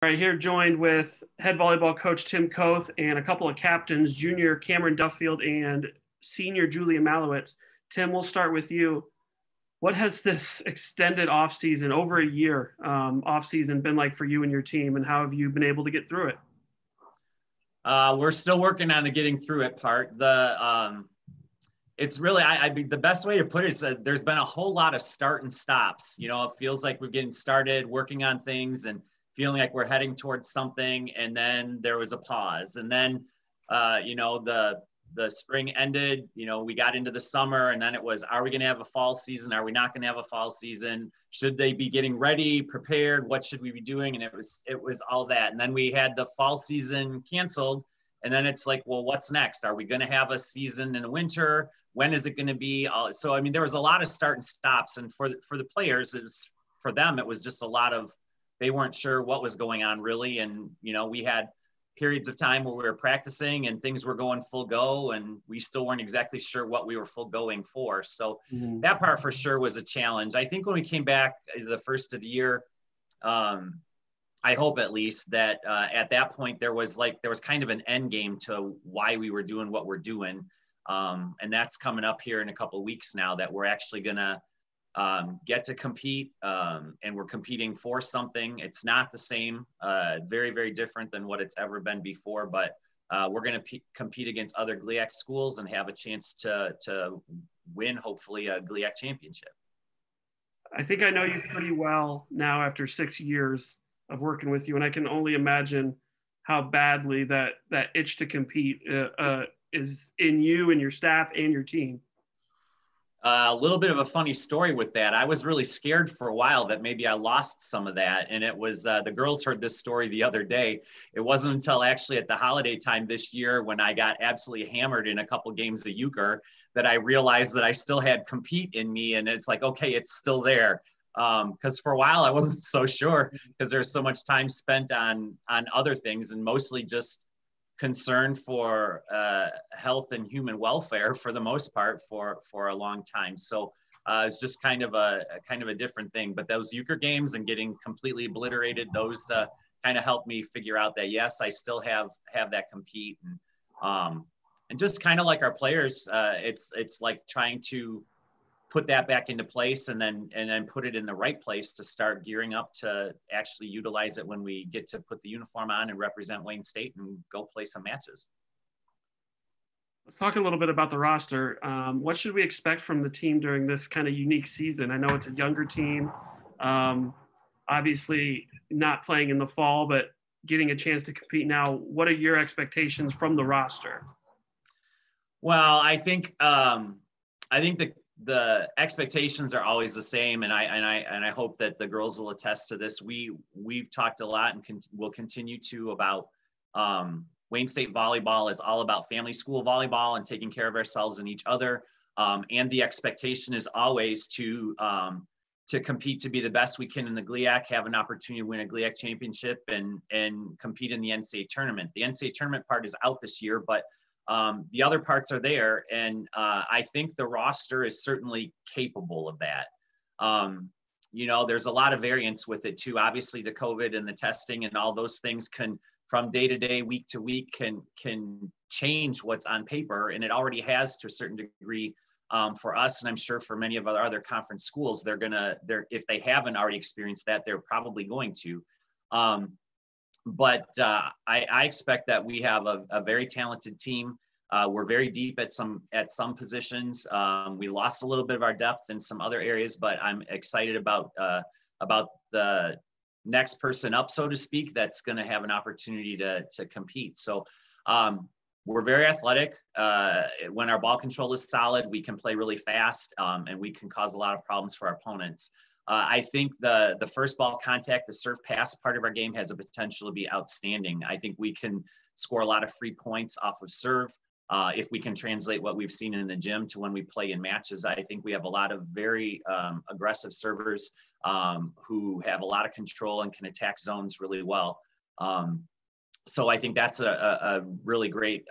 Right here, joined with head volleyball coach Tim Koth and a couple of captains, junior Kamryn Duffield and senior Julia Malewicz. Tim, we'll start with you. What has this extended offseason, over a year offseason, been like for you and your team, and how have you been able to get through it? We're still working on the getting through it part. It's really, the best way to put it is that there's been a whole lot of start and stops. You know, it feels like we're getting started working on things and feeling like we're heading towards something. And then there was a pause. And then, the spring ended, we got into the summer, and then it was, are we going to have a fall season? Are we not going to have a fall season? Should they be getting ready, prepared? What should we be doing? And it was all that. And then we had the fall season canceled. And then it's like, well, what's next? Are we going to have a season in the winter? When is it going to be? So, I mean, there was a lot of start and stops. And for the players, for them, it was just a lot of, they weren't sure what was going on really. And, we had periods of time where we were practicing and things were going full go, and we still weren't exactly sure what we were full going for. So that part for sure was a challenge. I think when we came back the first of the year, I hope at least that at that point there was kind of an end game to why we were doing what we're doing. And that's coming up here in a couple of weeks now, that we're actually going to get to compete, and we're competing for something. It's not the same, very, very different than what it's ever been before, but we're going to compete against other GLIAC schools and have a chance to win, hopefully, a GLIAC championship. I think I know you pretty well now after 6 years of working with you, and I can only imagine how badly that itch to compete is in you and your staff and your team. A little bit of a funny story with that. I was really scared for a while that maybe I lost some of that. And it was, the girls heard this story the other day. It wasn't until actually at the holiday time this year, when I got absolutely hammered in a couple games of euchre, that I realized that I still had compete in me. And it's like, okay, it's still there. Because for a while I wasn't so sure, because there's so much time spent on other things, and mostly just concern for health and human welfare for the most part for a long time. So it's just kind of a different thing. But those euchre games and getting completely obliterated, those kind of helped me figure out that yes, I still have that compete. And just kind of like our players, it's like trying to put that back into place and then put it in the right place to start gearing up to actually utilize it when we get to put the uniform on and represent Wayne State and go play some matches. Let's talk a little bit about the roster. What should we expect from the team during this kind of unique season? I know it's a younger team, obviously not playing in the fall, but getting a chance to compete now. What are your expectations from the roster? Well, I think the expectations are always the same, and I hope that the girls will attest to this. We've talked a lot and will continue to about Wayne State volleyball is all about family school volleyball and taking care of ourselves and each other. And the expectation is always to compete to be the best we can in the GLIAC, have an opportunity to win a GLIAC championship, and compete in the NCAA tournament. The NCAA tournament part is out this year, but the other parts are there. And I think the roster is certainly capable of that. There's a lot of variance with it too. Obviously the COVID and the testing and all those things can, from day to day, week to week, can change what's on paper. And it already has to a certain degree for us. And I'm sure for many of our other conference schools, if they haven't already experienced that, they're probably going to. But I expect that we have a very talented team. We're very deep at some positions. We lost a little bit of our depth in some other areas, but I'm excited about the next person up, so to speak, that's going to have an opportunity to compete. So we're very athletic. When our ball control is solid, we can play really fast, and we can cause a lot of problems for our opponents. I think the first ball contact, the serve pass part of our game has a potential to be outstanding. I think we can score a lot of free points off of serve. If we can translate what we've seen in the gym to when we play in matches, I think we have a lot of very aggressive servers who have a lot of control and can attack zones really well. So I think that's a really great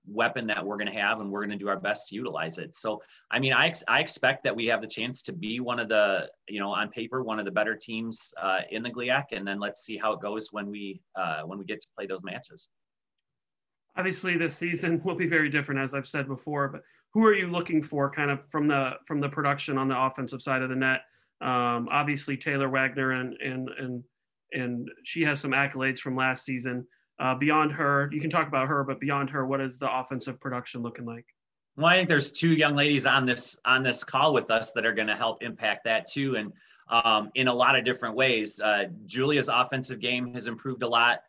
weapon that we're going to have, and we're going to do our best to utilize it. So, I mean, I expect that we have the chance to be one of the, on paper, one of the better teams in the GLIAC, and then let's see how it goes when we get to play those matches. Obviously, this season will be very different, as I've said before, but who are you looking for kind of from the production on the offensive side of the net? Obviously, Taylor Wagner, and she has some accolades from last season. Beyond her, you can talk about her, but beyond her, what is the offensive production looking like? Well, I think there's two young ladies on this call with us that are going to help impact that too, and in a lot of different ways. Julia's offensive game has improved a lot.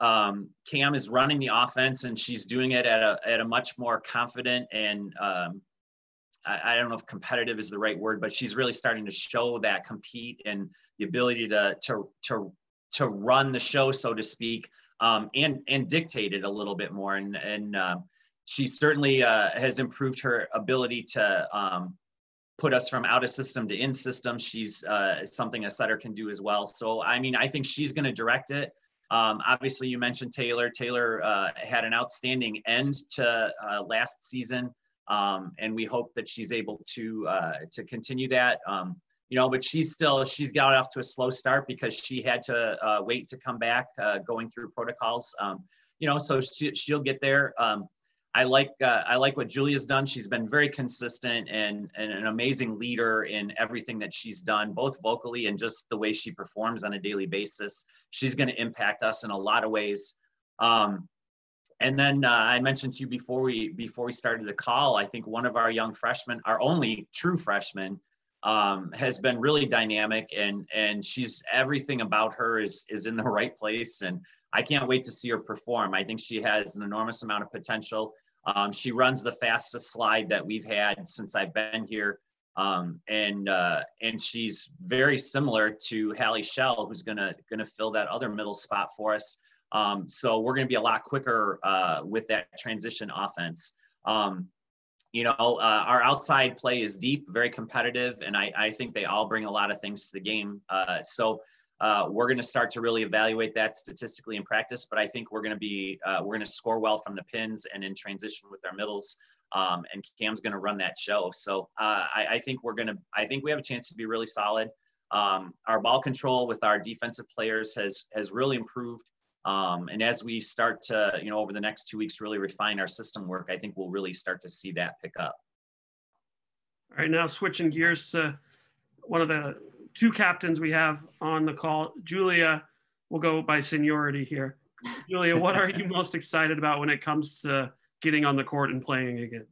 Cam is running the offense, and she's doing it at a much more confident and I don't know if competitive is the right word, but she's really starting to show that compete and the ability to run the show, so to speak. And dictate it a little bit more. And she certainly has improved her ability to put us from out of system to in system. She's something a setter can do as well. So, I mean, I think she's going to direct it. Obviously, you mentioned Taylor. Taylor had an outstanding end to last season, and we hope that she's able to continue that. But she's got off to a slow start because she had to wait to come back, going through protocols. So she'll get there. I like what Julia's done. She's been very consistent and an amazing leader in everything that she's done, both vocally and just the way she performs on a daily basis. She's going to impact us in a lot of ways. And then I mentioned to you before we started the call, I think one of our young freshmen, our only true freshman, has been really dynamic, and she's, everything about her is in the right place, and I can't wait to see her perform. I think she has an enormous amount of potential. She runs the fastest slide that we've had since I've been here, and she's very similar to Hallie Shell, who's gonna fill that other middle spot for us. So we're gonna be a lot quicker with that transition offense. Our outside play is deep, very competitive, and I think they all bring a lot of things to the game. So we're going to start to really evaluate that statistically in practice, but I think we're going to score well from the pins and in transition with our middles. And Cam's going to run that show. So I think we have a chance to be really solid. Our ball control with our defensive players has really improved. And as we start to, over the next 2 weeks, really refine our system work, I think we'll really start to see that pick up. All right, now switching gears to one of the two captains we have on the call. Julia, we'll go by seniority here. Julia, what are you most excited about when it comes to getting on the court and playing again?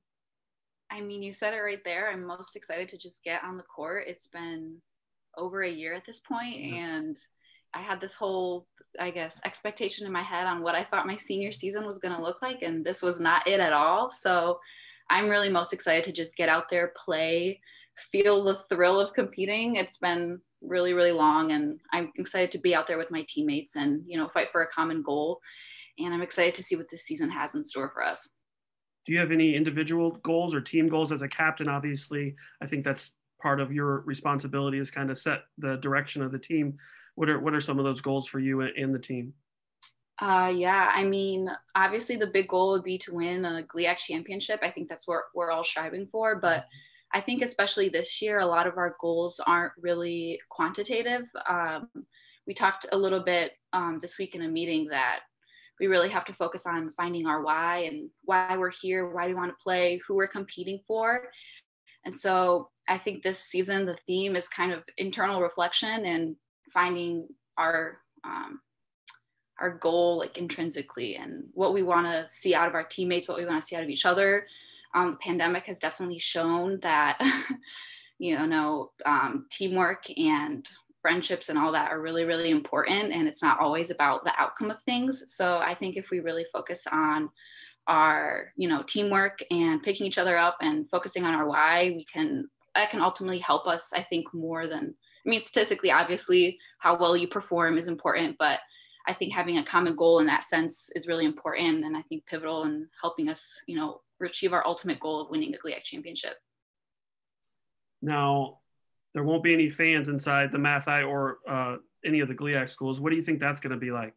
I mean, you said it right there. I'm most excited to just get on the court. It's been over a year at this point, and I had this whole, expectation in my head on what I thought my senior season was going to look like, and this was not it at all. So I'm really most excited to just get out there, play, feel the thrill of competing. It's been really, really long, and I'm excited to be out there with my teammates and, fight for a common goal. And I'm excited to see what this season has in store for us. Do you have any individual goals or team goals as a captain? Obviously, I think that's part of your responsibility, is kind of set the direction of the team. What are some of those goals for you and the team? I mean, obviously the big goal would be to win a GLIAC championship. I think that's what we're all striving for. But I think especially this year, a lot of our goals aren't really quantitative. We talked a little bit this week in a meeting that we really have to focus on finding our why and why we're here, why we want to play, who we're competing for. And so I think this season, the theme is kind of internal reflection and finding our goal, like intrinsically, and what we want to see out of our teammates, what we want to see out of each other. The pandemic has definitely shown that, teamwork and friendships and all that are really, really important. And it's not always about the outcome of things. So I think if we really focus on our, teamwork and picking each other up and focusing on our why, that can ultimately help us, I think, more than, statistically, obviously, how well you perform is important, but I think having a common goal in that sense is really important, and I think pivotal in helping us, achieve our ultimate goal of winning a GLIAC championship. Now, there won't be any fans inside the Mathi or any of the GLIAC schools. What do you think that's going to be like?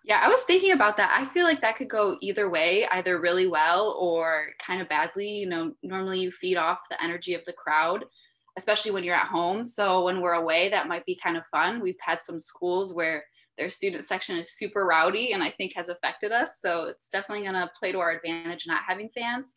Yeah, I was thinking about that. I feel like that could go either way, either really well or kind of badly. You know, normally you feed off the energy of the crowd, especially when you're at home. So when we're away, that might be kind of fun. We've had some schools where their student section is super rowdy and I think has affected us. So it's definitely going to play to our advantage not having fans.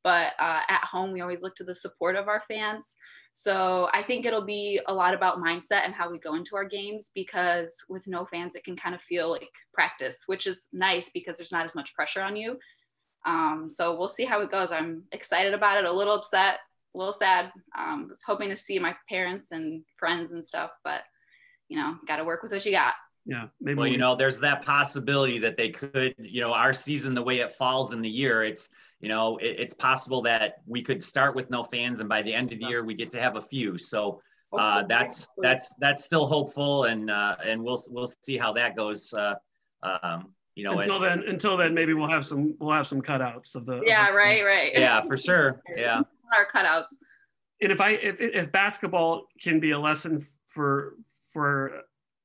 But at home, we always look to the support of our fans. So I think it'll be a lot about mindset and how we go into our games, because with no fans, it can kind of feel like practice, which is nice because there's not as much pressure on you. So we'll see how it goes. I'm excited about it, a little upset, a little sad. Was hoping to see my parents and friends and stuff, but you know, got to work with what you got. Yeah, maybe. Well, you know, there's that possibility that they could, you know, our season, the way it falls in the year, it's, you know, it's possible that we could start with no fans and by the end of the year we get to have a few. So that's still hopeful, and we'll see how that goes. You know, until then, maybe we'll have some cutouts of the. Yeah, right. Yeah, for sure. Yeah, our cutouts. And if basketball can be a lesson for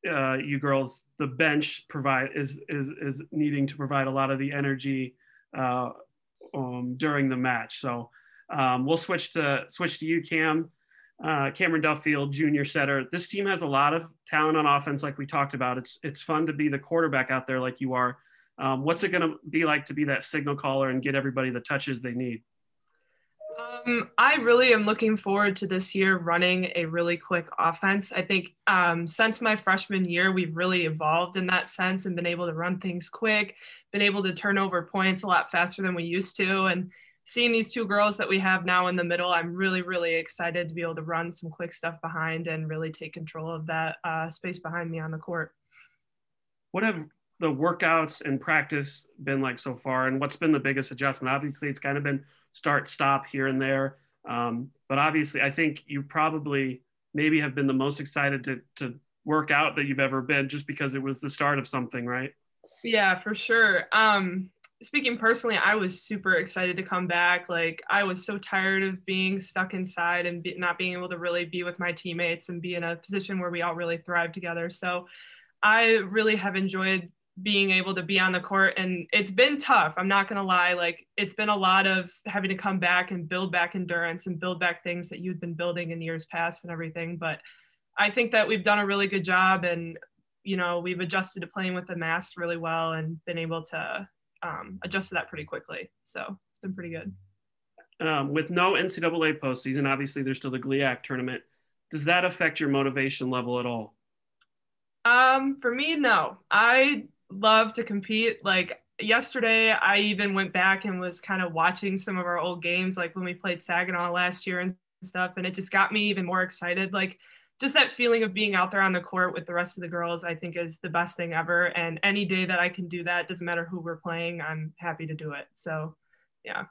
you girls, the bench is needing to provide a lot of the energy during the match. So we'll switch to you, Kamryn Duffield, junior setter. This team has a lot of talent on offense, like we talked about. It's fun to be the quarterback out there like you are. What's it going to be like to be that signal caller and get everybody the touches they need? I really am looking forward to this year running a really quick offense. I think since my freshman year, we've really evolved in that sense and been able to run things quick, been able to turn over points a lot faster than we used to. And seeing these two girls that we have now in the middle, I'm really, really excited to be able to run some quick stuff behind and really take control of that space behind me on the court. What have the workouts and practice been like so far, and what's been the biggest adjustment? Obviously, it's kind of been start, stop here and there. But obviously, I think you probably maybe have been the most excited to work out that you've ever been, just because it was the start of something, right? Yeah, for sure. Speaking personally, I was super excited to come back. Like, I was so tired of being stuck inside and not being able to really be with my teammates and be in a position where we all really thrive together. So I really have enjoyed being able to be on the court, and it's been tough. I'm not going to lie. Like, it's been a lot of having to come back and build back endurance and build back things that you've been building in years past and everything. But I think that we've done a really good job, and, you know, we've adjusted to playing with the mask really well and been able to adjust to that pretty quickly. So it's been pretty good. With no NCAA postseason, obviously there's still the GLIAC tournament. Does that affect your motivation level at all? For me, no. I love to compete. Like, yesterday, I even went back and was kind of watching some of our old games, like when we played Saginaw last year and stuff, and it just got me even more excited. Like, just that feeling of being out there on the court with the rest of the girls, I think is the best thing ever. And any day that I can do that, doesn't matter who we're playing, I'm happy to do it. So, yeah.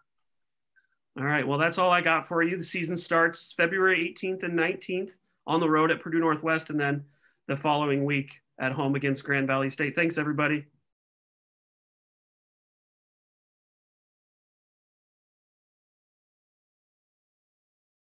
All right. Well, that's all I got for you. The season starts February 18th and 19th on the road at Purdue Northwest, and then the following week at home against Grand Valley State. Thanks, everybody.